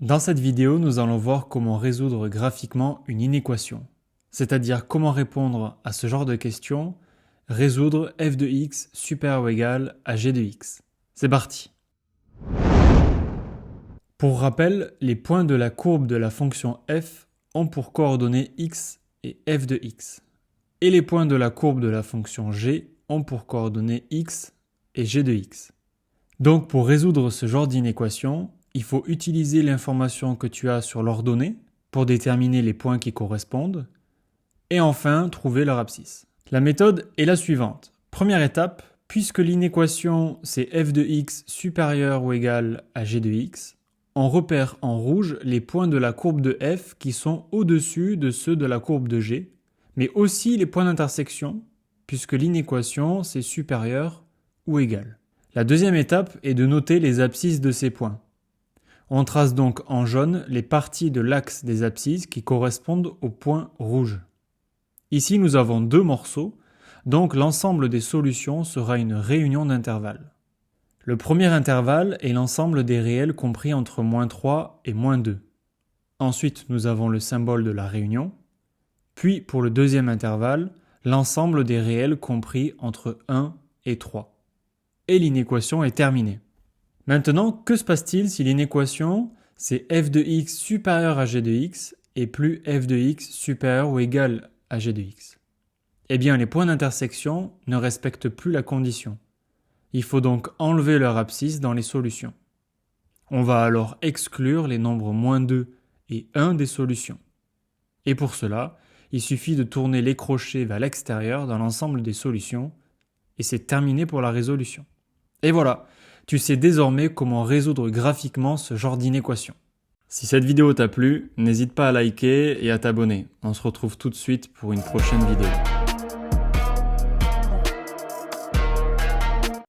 Dans cette vidéo, nous allons voir comment résoudre graphiquement une inéquation, c'est-à-dire comment répondre à ce genre de questions, résoudre f de x supérieur ou égal à g de x. C'est parti. Pour rappel, les points de la courbe de la fonction f ont pour coordonnées x et f de x, et les points de la courbe de la fonction g ont pour coordonnées x et g de x. Donc pour résoudre ce genre d'inéquation, il faut utiliser l'information que tu as sur l'ordonnée pour déterminer les points qui correspondent, et enfin trouver leur abscisse. La méthode est la suivante. Première étape, puisque l'inéquation c'est f de x supérieur ou égal à g de x, on repère en rouge les points de la courbe de f qui sont au-dessus de ceux de la courbe de g, mais aussi les points d'intersection, puisque l'inéquation c'est supérieur ou égal. La deuxième étape est de noter les abscisses de ces points. On trace donc en jaune les parties de l'axe des abscisses qui correspondent aux points rouges. Ici, nous avons deux morceaux, donc l'ensemble des solutions sera une réunion d'intervalles. Le premier intervalle est l'ensemble des réels compris entre -3 et -2. Ensuite, nous avons le symbole de la réunion. Puis, pour le deuxième intervalle, l'ensemble des réels compris entre 1 et 3. Et l'inéquation est terminée. Maintenant, que se passe-t-il si l'inéquation c'est f de x supérieur à g de x et plus f de x supérieur ou égal à g de x? Eh bien, les points d'intersection ne respectent plus la condition. Il faut donc enlever leur abscisse dans les solutions. On va alors exclure les nombres -2 et 1 des solutions. Et pour cela, il suffit de tourner les crochets vers l'extérieur dans l'ensemble des solutions, et c'est terminé pour la résolution. Et voilà, tu sais désormais comment résoudre graphiquement ce genre d'inéquation. Si cette vidéo t'a plu, n'hésite pas à liker et à t'abonner. On se retrouve tout de suite pour une prochaine vidéo.